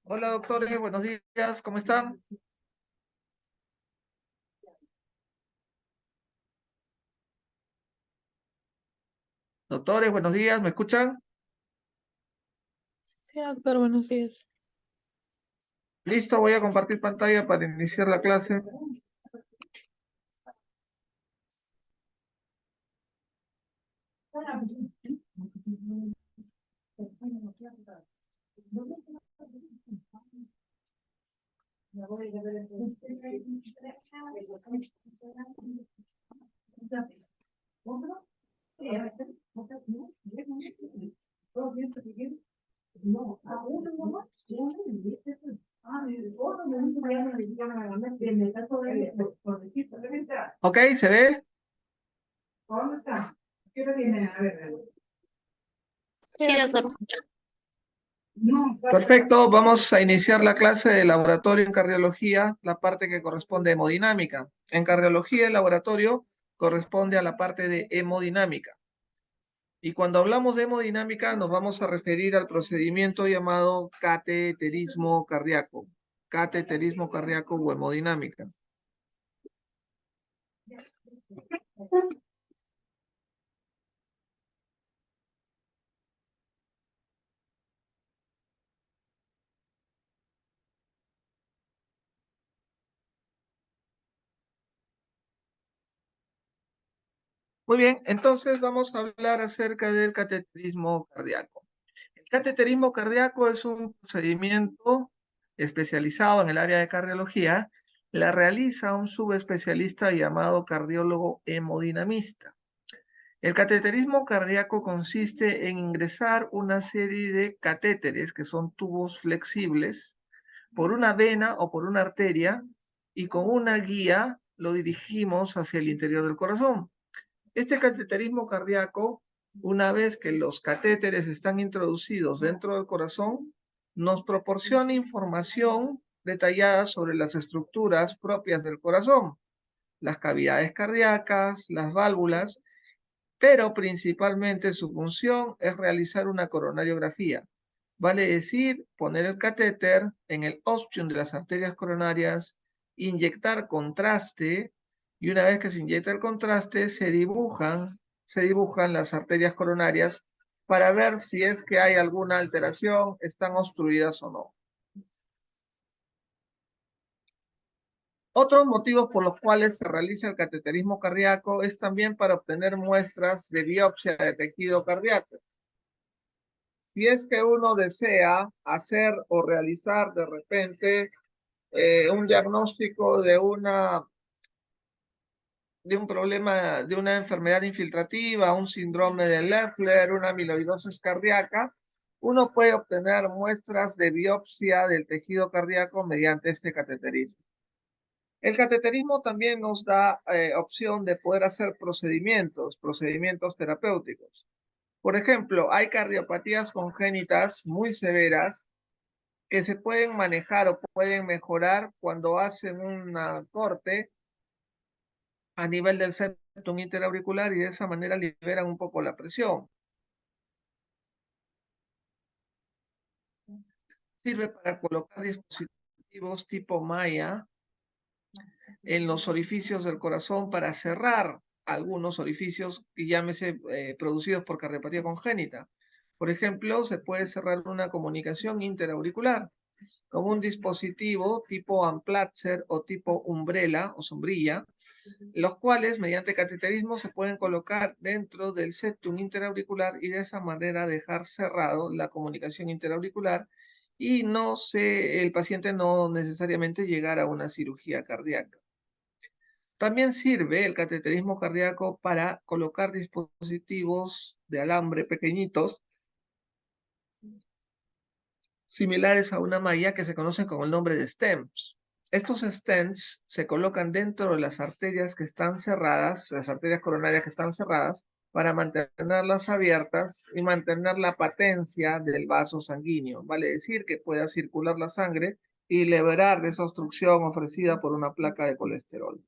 Hola doctores, buenos días, ¿cómo están? Doctores, buenos días, ¿me escuchan? Sí, doctor, buenos días. Listo, voy a compartir pantalla para iniciar la clase. Ok, ¿se ve? Sí, doctor. Perfecto, vamos a iniciar la clase de laboratorio en cardiología, la parte que corresponde a hemodinámica. En cardiología, el laboratorio corresponde a la parte de hemodinámica. Y cuando hablamos de hemodinámica, nos vamos a referir al procedimiento llamado cateterismo cardíaco. Cateterismo cardíaco o hemodinámica. Muy bien, entonces vamos a hablar acerca del cateterismo cardíaco. El cateterismo cardíaco es un procedimiento especializado en el área de cardiología. La realiza un subespecialista llamado cardiólogo hemodinamista. El cateterismo cardíaco consiste en ingresar una serie de catéteres, que son tubos flexibles, por una vena o por una arteria, y con una guía lo dirigimos hacia el interior del corazón. Este cateterismo cardíaco, una vez que los catéteres están introducidos dentro del corazón, nos proporciona información detallada sobre las estructuras propias del corazón, las cavidades cardíacas, las válvulas, pero principalmente su función es realizar una coronariografía. Vale decir, poner el catéter en el ostium de las arterias coronarias, inyectar contraste, y una vez que se inyecta el contraste, se dibujan las arterias coronarias para ver si es que hay alguna alteración, están obstruidas o no. Otros motivos por los cuales se realiza el cateterismo cardíaco es también para obtener muestras de biopsia de tejido cardíaco. Si es que uno desea hacer o realizar de repente un diagnóstico de un problema, de una enfermedad infiltrativa, un síndrome de Leffler, una amiloidosis cardíaca, uno puede obtener muestras de biopsia del tejido cardíaco mediante este cateterismo. El cateterismo también nos da opción de poder hacer procedimientos terapéuticos. Por ejemplo, hay cardiopatías congénitas muy severas que se pueden manejar o pueden mejorar cuando hacen una corte a nivel del septum interauricular y de esa manera liberan un poco la presión. Sirve para colocar dispositivos tipo Maya en los orificios del corazón para cerrar algunos orificios que llámese producidos por cardiopatía congénita. Por ejemplo, se puede cerrar una comunicación interauricular con un dispositivo tipo Amplatzer o tipo umbrella o sombrilla, los cuales mediante cateterismo se pueden colocar dentro del septum interauricular y de esa manera dejar cerrado la comunicación interauricular y el paciente no necesariamente llegar a una cirugía cardíaca. También sirve el cateterismo cardíaco para colocar dispositivos de alambre pequeñitos similares a una malla que se conocen con el nombre de stents. Estos stents se colocan dentro de las arterias que están cerradas, las arterias coronarias que están cerradas, para mantenerlas abiertas y mantener la patencia del vaso sanguíneo. Vale decir que pueda circular la sangre y liberar de esa obstrucción ofrecida por una placa de colesterol.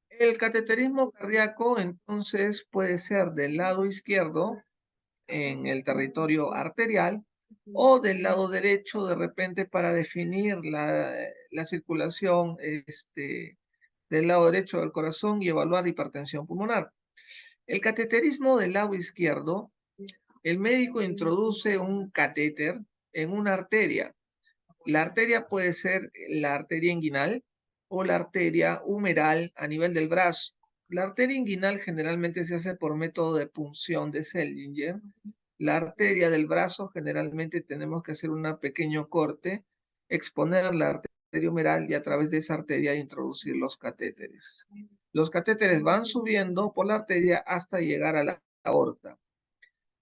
El cateterismo cardíaco entonces puede ser del lado izquierdo en el territorio arterial, o del lado derecho de repente para definir la circulación del lado derecho del corazón y evaluar hipertensión pulmonar. El cateterismo del lado izquierdo, el médico introduce un catéter en una arteria. La arteria puede ser la arteria inguinal o la arteria humeral a nivel del brazo. La arteria inguinal generalmente se hace por método de punción de Seldinger. La arteria del brazo generalmente tenemos que hacer un pequeño corte, exponer la arteria humeral y a través de esa arteria introducir los catéteres. Los catéteres van subiendo por la arteria hasta llegar a la aorta.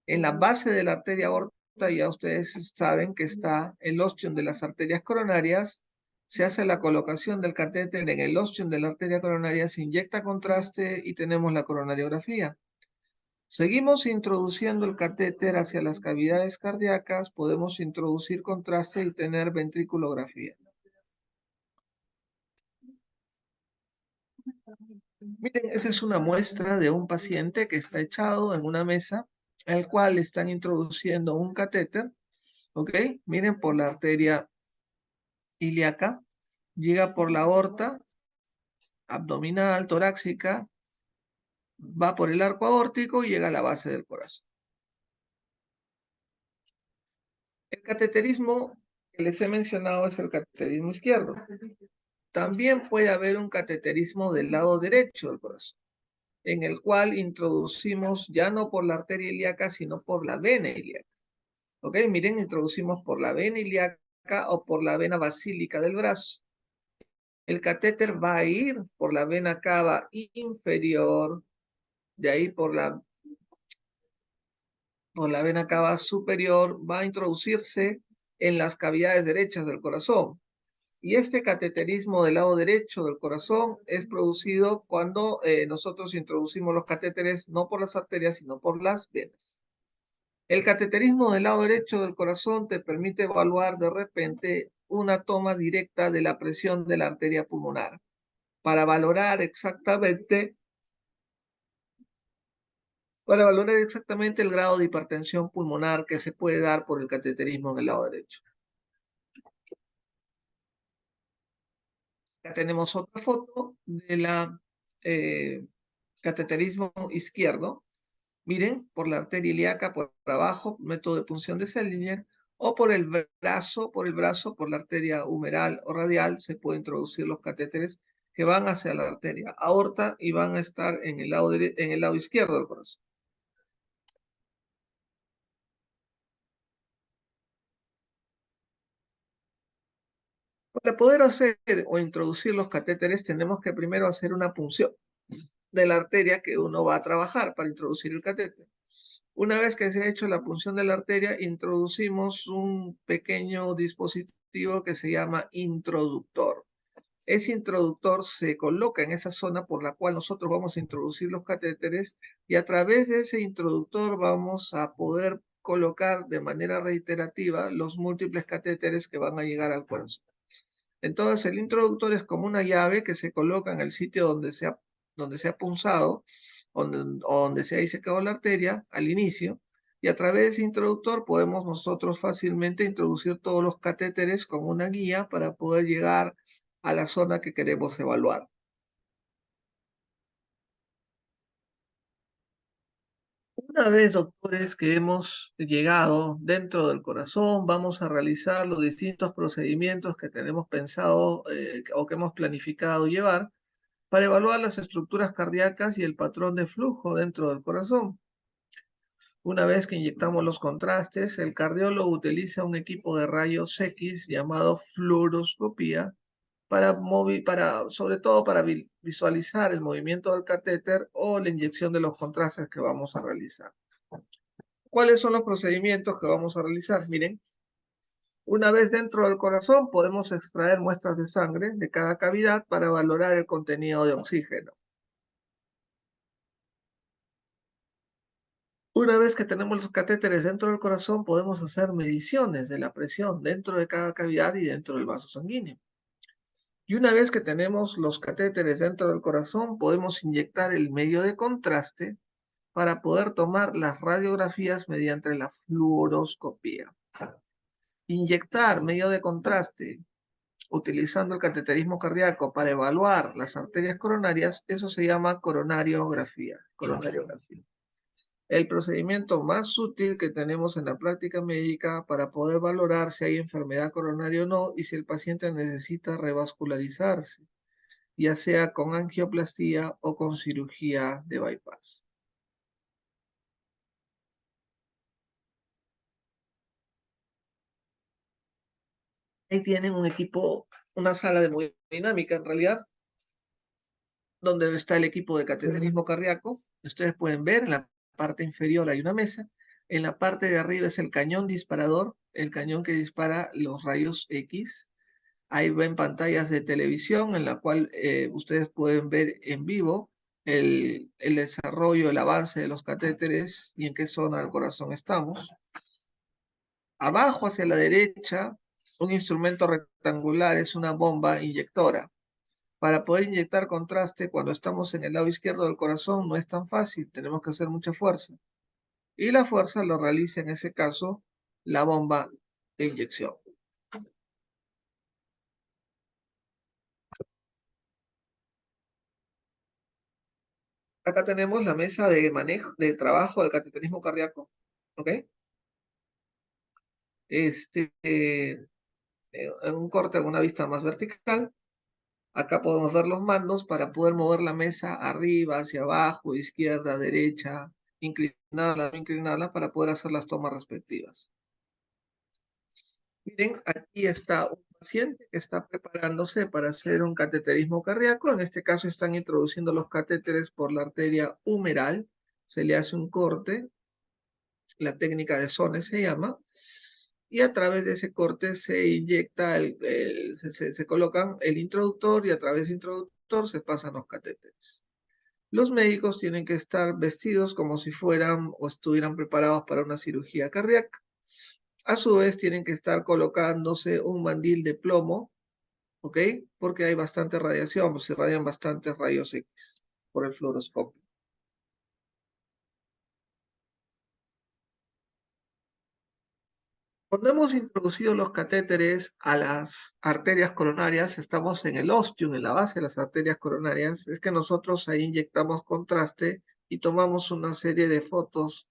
En la base de la arteria aorta ya ustedes saben que está el ostium de las arterias coronarias. Se hace la colocación del catéter en el ostium de la arteria coronaria, se inyecta contraste y tenemos la coronariografía. Seguimos introduciendo el catéter hacia las cavidades cardíacas, podemos introducir contraste y tener ventriculografía. Miren, esa es una muestra de un paciente que está echado en una mesa, al cual están introduciendo un catéter, ¿ok? Miren, por la arteria ilíaca, llega por la aorta abdominal, torácica, va por el arco aórtico y llega a la base del corazón. El cateterismo que les he mencionado es el cateterismo izquierdo. También puede haber un cateterismo del lado derecho del corazón, en el cual introducimos ya no por la arteria ilíaca, sino por la vena ilíaca. ¿Ok? Miren, introducimos por la vena ilíaca o por la vena basílica del brazo. El catéter va a ir por la vena cava inferior, de ahí por la vena cava superior, va a introducirse en las cavidades derechas del corazón. Y este cateterismo del lado derecho del corazón es producido cuando nosotros introducimos los catéteres no por las arterias, sino por las venas. El cateterismo del lado derecho del corazón te permite evaluar de repente una toma directa de la presión de la arteria pulmonar para valorar exactamente el grado de hipertensión pulmonar que se puede dar por el cateterismo del lado derecho. Acá tenemos otra foto de la cateterismo izquierdo. Miren, por la arteria ilíaca, por abajo, método de punción de Seldinger, o por el brazo, por la arteria humeral o radial, se pueden introducir los catéteres que van hacia la arteria aorta y van a estar en el lado izquierdo del corazón. Para poder hacer o introducir los catéteres, tenemos que primero hacer una punción de la arteria que uno va a trabajar para introducir el catéter. Una vez que se ha hecho la punción de la arteria, introducimos un pequeño dispositivo que se llama introductor. Ese introductor se coloca en esa zona por la cual nosotros vamos a introducir los catéteres y a través de ese introductor vamos a poder colocar de manera reiterativa los múltiples catéteres que van a llegar al corazón. Entonces el introductor es como una llave que se coloca en el sitio donde se ha punzado, donde se ha disecado la arteria al inicio, y a través de ese introductor podemos nosotros fácilmente introducir todos los catéteres como una guía para poder llegar a la zona que queremos evaluar. Una vez, doctores, que hemos llegado dentro del corazón, vamos a realizar los distintos procedimientos que tenemos pensado o que hemos planificado llevar para evaluar las estructuras cardíacas y el patrón de flujo dentro del corazón. Una vez que inyectamos los contrastes, el cardiólogo utiliza un equipo de rayos X llamado fluoroscopía sobre todo para visualizar el movimiento del catéter o la inyección de los contrastes que vamos a realizar. ¿Cuáles son los procedimientos que vamos a realizar? Miren, una vez dentro del corazón podemos extraer muestras de sangre de cada cavidad para valorar el contenido de oxígeno. Una vez que tenemos los catéteres dentro del corazón, podemos hacer mediciones de la presión dentro de cada cavidad y dentro del vaso sanguíneo. Y una vez que tenemos los catéteres dentro del corazón, podemos inyectar el medio de contraste para poder tomar las radiografías mediante la fluoroscopía. Inyectar medio de contraste utilizando el cateterismo cardíaco para evaluar las arterias coronarias, eso se llama coronariografía. El procedimiento más útil que tenemos en la práctica médica para poder valorar si hay enfermedad coronaria o no y si el paciente necesita revascularizarse, ya sea con angioplastía o con cirugía de bypass. Ahí tienen un equipo, una sala de dinámica en realidad, donde está el equipo de cateterismo cardíaco. Ustedes pueden ver en la parte inferior hay una mesa. En la parte de arriba es el cañón disparador, el cañón que dispara los rayos X. Ahí ven pantallas de televisión en la cual ustedes pueden ver en vivo el desarrollo, el avance de los catéteres y en qué zona del corazón estamos. Abajo hacia la derecha, un instrumento rectangular es una bomba inyectora. Para poder inyectar contraste cuando estamos en el lado izquierdo del corazón no es tan fácil, tenemos que hacer mucha fuerza. Y la fuerza lo realiza en ese caso la bomba de inyección. Acá tenemos la mesa de manejo, de trabajo del cateterismo cardíaco. ¿Ok? En un corte, en una vista más vertical. Acá podemos ver los mandos para poder mover la mesa arriba, hacia abajo, izquierda, derecha, inclinarla, no inclinarla, para poder hacer las tomas respectivas. Miren, aquí está un paciente que está preparándose para hacer un cateterismo cardíaco. En este caso están introduciendo los catéteres por la arteria humeral. Se le hace un corte, la técnica de Sone se llama, y a través de ese corte se inyecta, se colocan el introductor y a través del introductor se pasan los catéteres. Los médicos tienen que estar vestidos como si fueran o estuvieran preparados para una cirugía cardíaca. A su vez tienen que estar colocándose un mandil de plomo, ¿ok? Porque hay bastante radiación, pues se irradian bastantes rayos X por el fluoroscopio. Cuando hemos introducido los catéteres a las arterias coronarias, estamos en el ostium, en la base de las arterias coronarias, es que nosotros ahí inyectamos contraste y tomamos una serie de fotos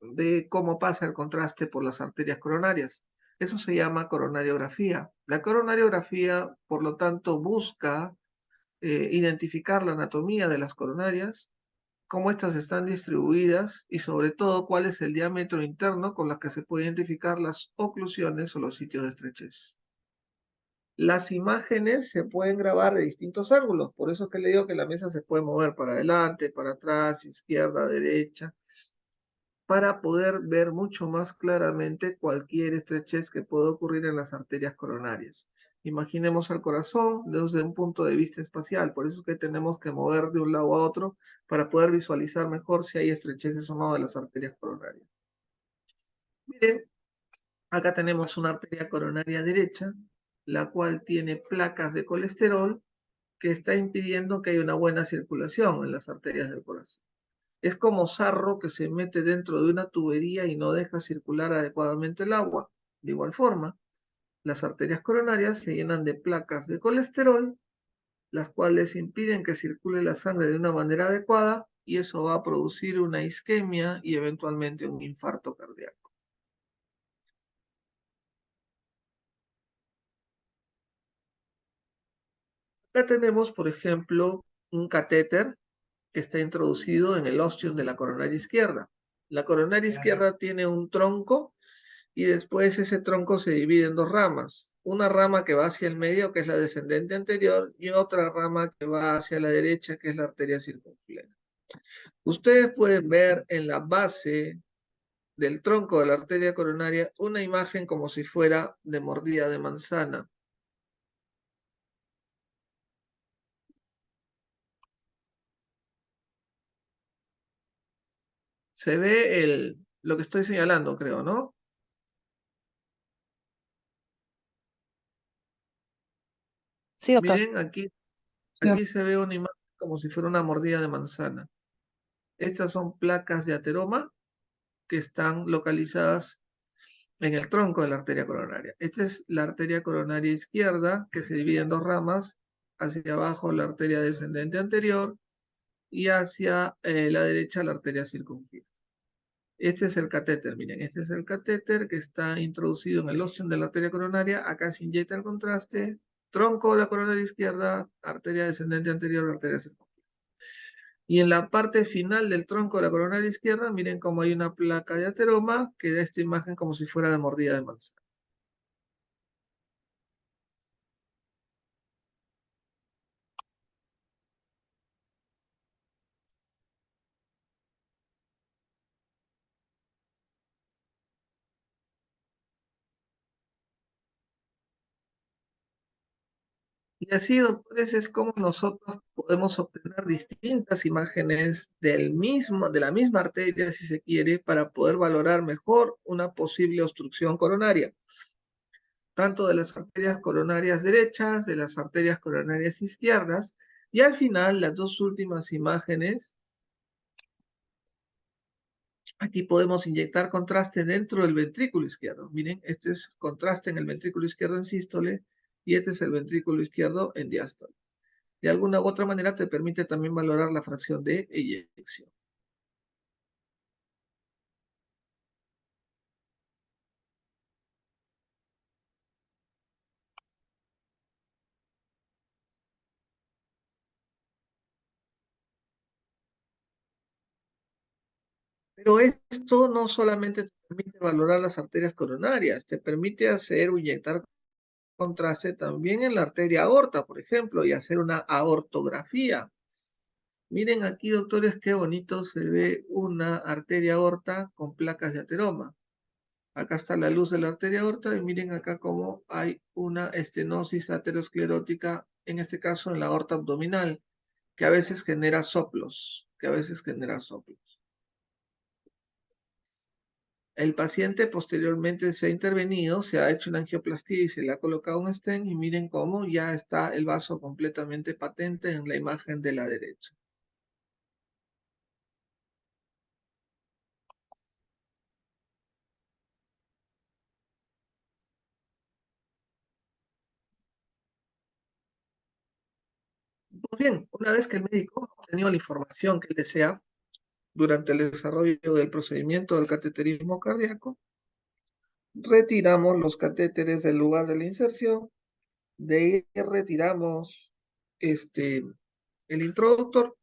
de cómo pasa el contraste por las arterias coronarias. Eso se llama coronariografía. La coronariografía, por lo tanto, busca identificar la anatomía de las coronarias, cómo estas están distribuidas y sobre todo cuál es el diámetro interno con la que se puede identificar las oclusiones o los sitios de estrechez. Las imágenes se pueden grabar de distintos ángulos, por eso es que le digo que la mesa se puede mover para adelante, para atrás, izquierda, derecha, para poder ver mucho más claramente cualquier estrechez que pueda ocurrir en las arterias coronarias. Imaginemos al corazón desde un punto de vista espacial, por eso es que tenemos que mover de un lado a otro para poder visualizar mejor si hay estrecheces o no de las arterias coronarias. Miren, acá tenemos una arteria coronaria derecha, la cual tiene placas de colesterol que está impidiendo que haya una buena circulación en las arterias del corazón. Es como sarro que se mete dentro de una tubería y no deja circular adecuadamente el agua. De igual forma, las arterias coronarias se llenan de placas de colesterol, las cuales impiden que circule la sangre de una manera adecuada y eso va a producir una isquemia y eventualmente un infarto cardíaco. Acá tenemos, por ejemplo, un catéter que está introducido en el ostium de la coronaria izquierda. La coronaria izquierda tiene un tronco y después ese tronco se divide en dos ramas. Una rama que va hacia el medio, que es la descendente anterior, y otra rama que va hacia la derecha, que es la arteria circunfleja. Ustedes pueden ver en la base del tronco de la arteria coronaria una imagen como si fuera de mordida de manzana. Se ve lo que estoy señalando, creo, ¿no? Sí, doctor. Miren, aquí se ve una imagen como si fuera una mordida de manzana. Estas son placas de ateroma que están localizadas en el tronco de la arteria coronaria. Esta es la arteria coronaria izquierda, que se divide en dos ramas, hacia abajo la arteria descendente anterior y hacia la derecha la arteria circunfleja. Este es el catéter, miren, este es el catéter que está introducido en el ostium de la arteria coronaria. Acá se inyecta el contraste, tronco de la coronaria izquierda, arteria descendente anterior, arteria circunfleja. Y en la parte final del tronco de la coronaria izquierda, miren cómo hay una placa de ateroma que da esta imagen como si fuera de mordida de manzana. Y así, doctores, es como nosotros podemos obtener distintas imágenes de la misma arteria, si se quiere, para poder valorar mejor una posible obstrucción coronaria, tanto de las arterias coronarias derechas, de las arterias coronarias izquierdas, y al final, las dos últimas imágenes, aquí podemos inyectar contraste dentro del ventrículo izquierdo. Miren, este es contraste en el ventrículo izquierdo en sístole, y este es el ventrículo izquierdo en diástole. De alguna u otra manera te permite también valorar la fracción de eyección. Pero esto no solamente te permite valorar las arterias coronarias, te permite hacer o inyectar contraste también en la arteria aorta, por ejemplo, y hacer una aortografía. Miren aquí, doctores, qué bonito se ve una arteria aorta con placas de ateroma. Acá está la luz de la arteria aorta y miren acá cómo hay una estenosis aterosclerótica, en este caso en la aorta abdominal, que a veces genera soplos, que a veces genera soplos. El paciente posteriormente se ha intervenido, se ha hecho una angioplastía y se le ha colocado un stent y miren cómo ya está el vaso completamente patente en la imagen de la derecha. Pues bien, una vez que el médico ha obtenido la información que él desea durante el desarrollo del procedimiento del cateterismo cardíaco, retiramos los catéteres del lugar de la inserción, de ahí retiramos el introductor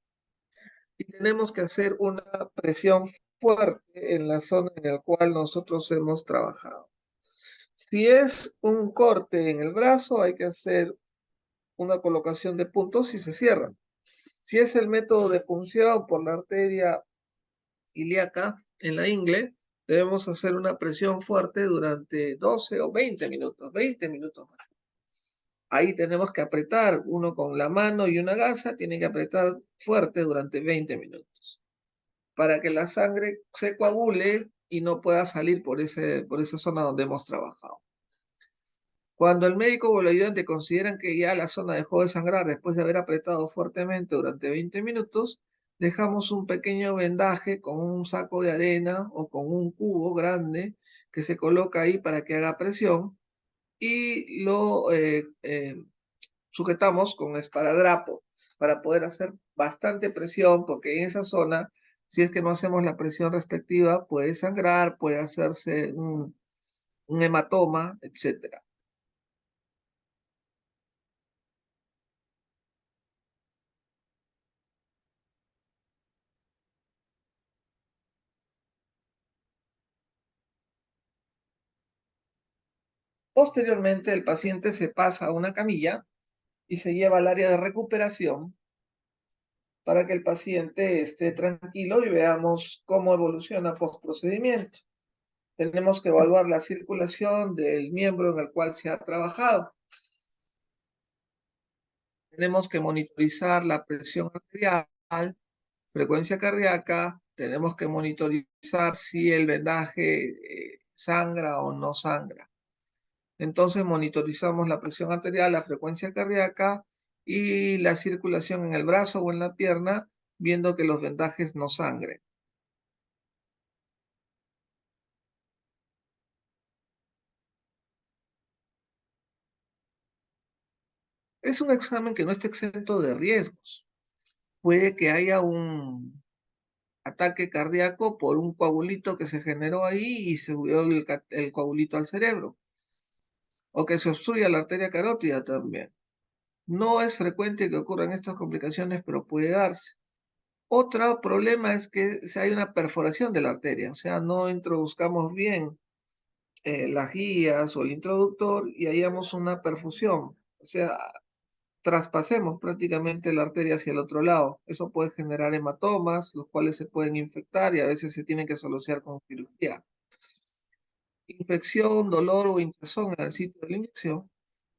y tenemos que hacer una presión fuerte en la zona en la cual nosotros hemos trabajado. Si es un corte en el brazo, hay que hacer una colocación de puntos y se cierran. Si es el método de punción por la arteria ilíaca en la ingle, debemos hacer una presión fuerte durante 12 o 20 minutos más. Ahí tenemos que apretar, uno con la mano y una gasa, tiene que apretar fuerte durante 20 minutos para que la sangre se coagule y no pueda salir por esa zona donde hemos trabajado. Cuando el médico o el ayudante consideran que ya la zona dejó de sangrar después de haber apretado fuertemente durante 20 minutos, dejamos un pequeño vendaje con un saco de arena o con un cubo grande que se coloca ahí para que haga presión y lo sujetamos con esparadrapo para poder hacer bastante presión, porque en esa zona, si es que no hacemos la presión respectiva, puede sangrar, puede hacerse un hematoma, etc. Posteriormente, el paciente se pasa a una camilla y se lleva al área de recuperación para que el paciente esté tranquilo y veamos cómo evoluciona post-procedimiento. Tenemos que evaluar la circulación del miembro en el cual se ha trabajado. Tenemos que monitorizar la presión arterial, frecuencia cardíaca, tenemos que monitorizar si el vendaje sangra o no sangra. Entonces monitorizamos la presión arterial, la frecuencia cardíaca y la circulación en el brazo o en la pierna viendo que los vendajes no sangren. Es un examen que no está exento de riesgos. Puede que haya un ataque cardíaco por un coagulito que se generó ahí y se subió el coagulito al cerebro, o que se obstruya la arteria carótida también. No es frecuente que ocurran estas complicaciones, pero puede darse. Otro problema es que si hay una perforación de la arteria, o sea, no introduzcamos bien las guías o el introductor y hayamos una perfusión, o sea, traspasemos prácticamente la arteria hacia el otro lado. Eso puede generar hematomas, los cuales se pueden infectar y a veces se tienen que solucionar con cirugía. Infección, dolor o hinchazón en el sitio de la inyección,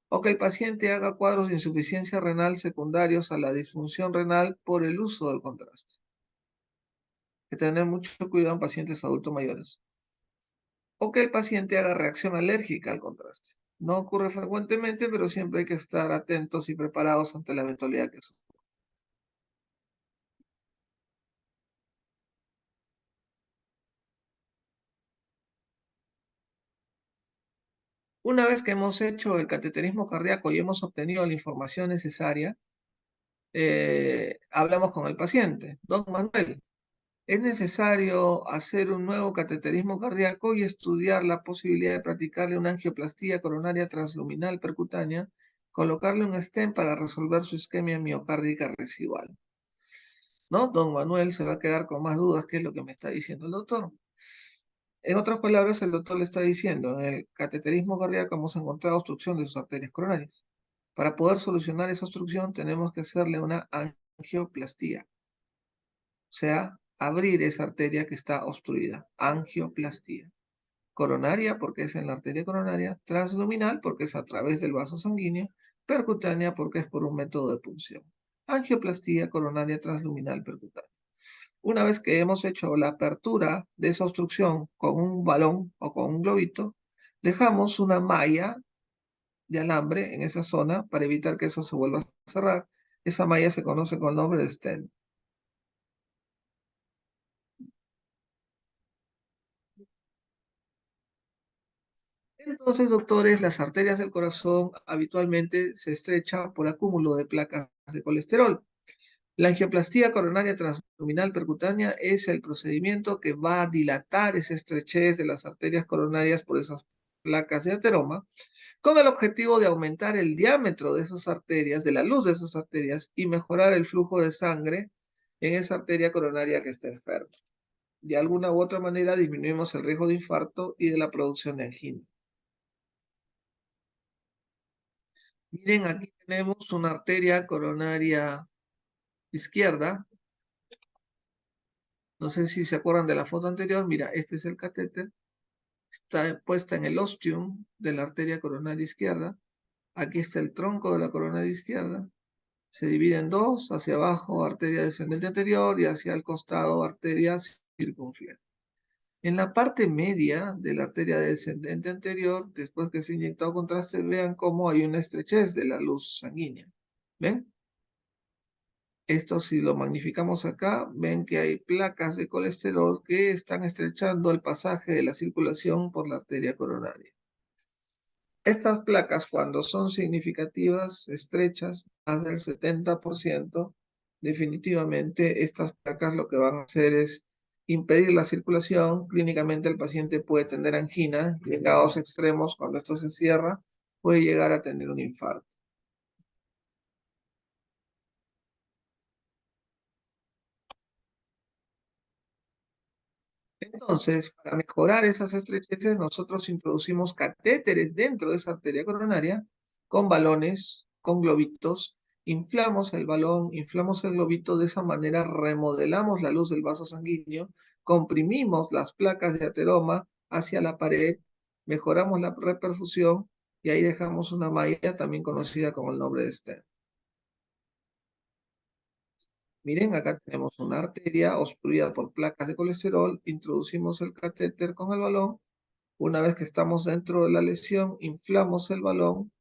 o que el paciente haga cuadros de insuficiencia renal secundarios a la disfunción renal por el uso del contraste. Hay que tener mucho cuidado en pacientes adultos mayores. O que el paciente haga reacción alérgica al contraste. No ocurre frecuentemente, pero siempre hay que estar atentos y preparados ante la eventualidad que suceda. Una vez que hemos hecho el cateterismo cardíaco y hemos obtenido la información necesaria, hablamos con el paciente. Don Manuel, es necesario hacer un nuevo cateterismo cardíaco y estudiar la posibilidad de practicarle una angioplastía coronaria transluminal percutánea, colocarle un stent para resolver su isquemia miocárdica residual. ¿No? Don Manuel se va a quedar con más dudas, ¿qué es lo que me está diciendo el doctor? En otras palabras, el doctor le está diciendo, en el cateterismo cardíaco hemos encontrado obstrucción de sus arterias coronarias. Para poder solucionar esa obstrucción tenemos que hacerle una angioplastía, o sea, abrir esa arteria que está obstruida, angioplastía. Coronaria porque es en la arteria coronaria, transluminal porque es a través del vaso sanguíneo, percutánea porque es por un método de punción. Angioplastía coronaria transluminal percutánea. Una vez que hemos hecho la apertura de esa obstrucción con un balón o con un globito, dejamos una malla de alambre en esa zona para evitar que eso se vuelva a cerrar. Esa malla se conoce con el nombre de stent. Entonces, doctores, las arterias del corazón habitualmente se estrechan por acúmulo de placas de colesterol. La angioplastía coronaria transluminal percutánea es el procedimiento que va a dilatar esa estrechez de las arterias coronarias por esas placas de ateroma, con el objetivo de aumentar el diámetro de esas arterias, de la luz de esas arterias, y mejorar el flujo de sangre en esa arteria coronaria que está enferma. De alguna u otra manera disminuimos el riesgo de infarto y de la producción de angina. Miren, aquí tenemos una arteria coronaria izquierda. No sé si se acuerdan de la foto anterior. Mira, este es el catéter. Está puesta en el ostium de la arteria coronaria izquierda. Aquí está el tronco de la coronaria izquierda. Se divide en dos, hacia abajo arteria descendente anterior y hacia el costado arteria circunfleja. En la parte media de la arteria descendente anterior, después que se ha inyectado contraste, vean cómo hay una estrechez de la luz sanguínea. ¿Ven? Esto si lo magnificamos acá, ven que hay placas de colesterol que están estrechando el pasaje de la circulación por la arteria coronaria. Estas placas, cuando son significativas, estrechas, más del 70%, definitivamente estas placas lo que van a hacer es impedir la circulación. Clínicamente el paciente puede tener angina, y en grados extremos, cuando esto se cierra, puede llegar a tener un infarto. Entonces, para mejorar esas estrecheces, nosotros introducimos catéteres dentro de esa arteria coronaria con balones, con globitos. Inflamos el balón, inflamos el globito, de esa manera remodelamos la luz del vaso sanguíneo, comprimimos las placas de ateroma hacia la pared, mejoramos la reperfusión y ahí dejamos una malla también conocida como el nombre de stent. Miren, acá tenemos una arteria obstruida por placas de colesterol, introducimos el catéter con el balón. Una vez que estamos dentro de la lesión, inflamos el balón,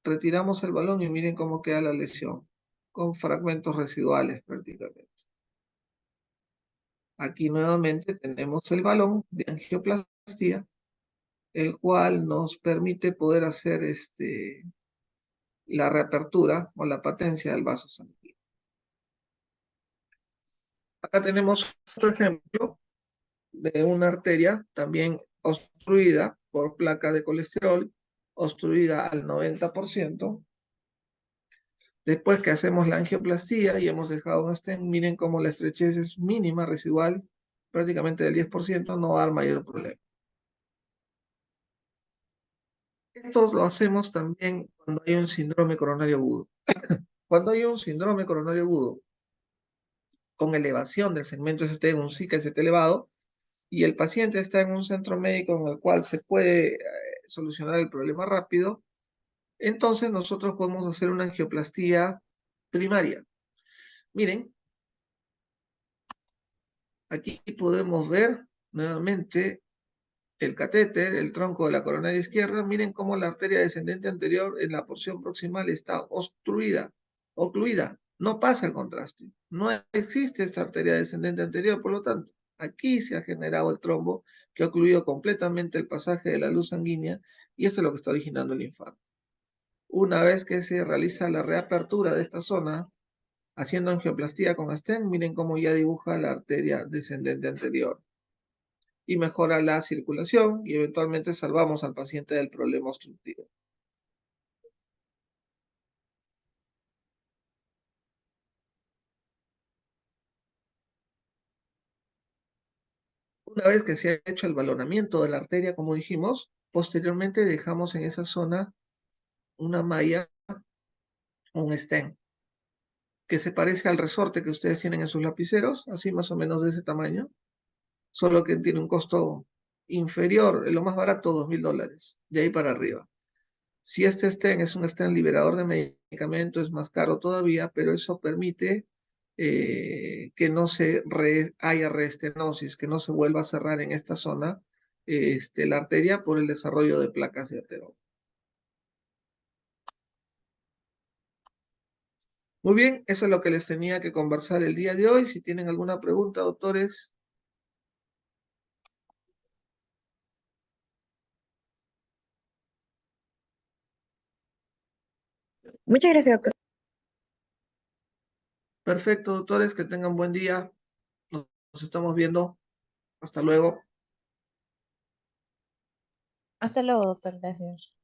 retiramos el balón y miren cómo queda la lesión, con fragmentos residuales prácticamente. Aquí nuevamente tenemos el balón de angioplastía, el cual nos permite poder hacer la reapertura o la patencia del vaso sanguíneo. Acá tenemos otro ejemplo de una arteria también obstruida por placa de colesterol, obstruida al 90%. Después que hacemos la angioplastía y hemos dejado un stent, miren cómo la estrechez es mínima, residual, prácticamente del 10%, no va a dar mayor problema. Esto lo hacemos también cuando hay un síndrome coronario agudo. Cuando hay un síndrome coronario agudo con elevación del segmento ST, un SICA ST elevado, y el paciente está en un centro médico en el cual se puede solucionar el problema rápido, entonces nosotros podemos hacer una angioplastía primaria. Miren, aquí podemos ver nuevamente el catéter, el tronco de la coronaria izquierda. Miren cómo la arteria descendente anterior en la porción proximal está obstruida, ocluida. No pasa el contraste. No existe esta arteria descendente anterior, por lo tanto, aquí se ha generado el trombo que ha ocluido completamente el pasaje de la luz sanguínea y esto es lo que está originando el infarto. Una vez que se realiza la reapertura de esta zona, haciendo angioplastía con stent, miren cómo ya dibuja la arteria descendente anterior y mejora la circulación y eventualmente salvamos al paciente del problema obstructivo. Una vez que se ha hecho el balonamiento de la arteria, como dijimos, posteriormente dejamos en esa zona una malla, un stent, que se parece al resorte que ustedes tienen en sus lapiceros, así más o menos de ese tamaño, solo que tiene un costo inferior, lo más barato, $2.000, de ahí para arriba. Si este stent es un stent liberador de medicamento, es más caro todavía, pero eso permite que no haya reestenosis, que no se vuelva a cerrar en esta zona la arteria por el desarrollo de placas de ateroma. Muy bien, eso es lo que les tenía que conversar el día de hoy. Si tienen alguna pregunta, doctores. Muchas gracias, doctor. Perfecto, doctores, que tengan buen día. Nos estamos viendo. Hasta luego. Hasta luego, doctor. Gracias.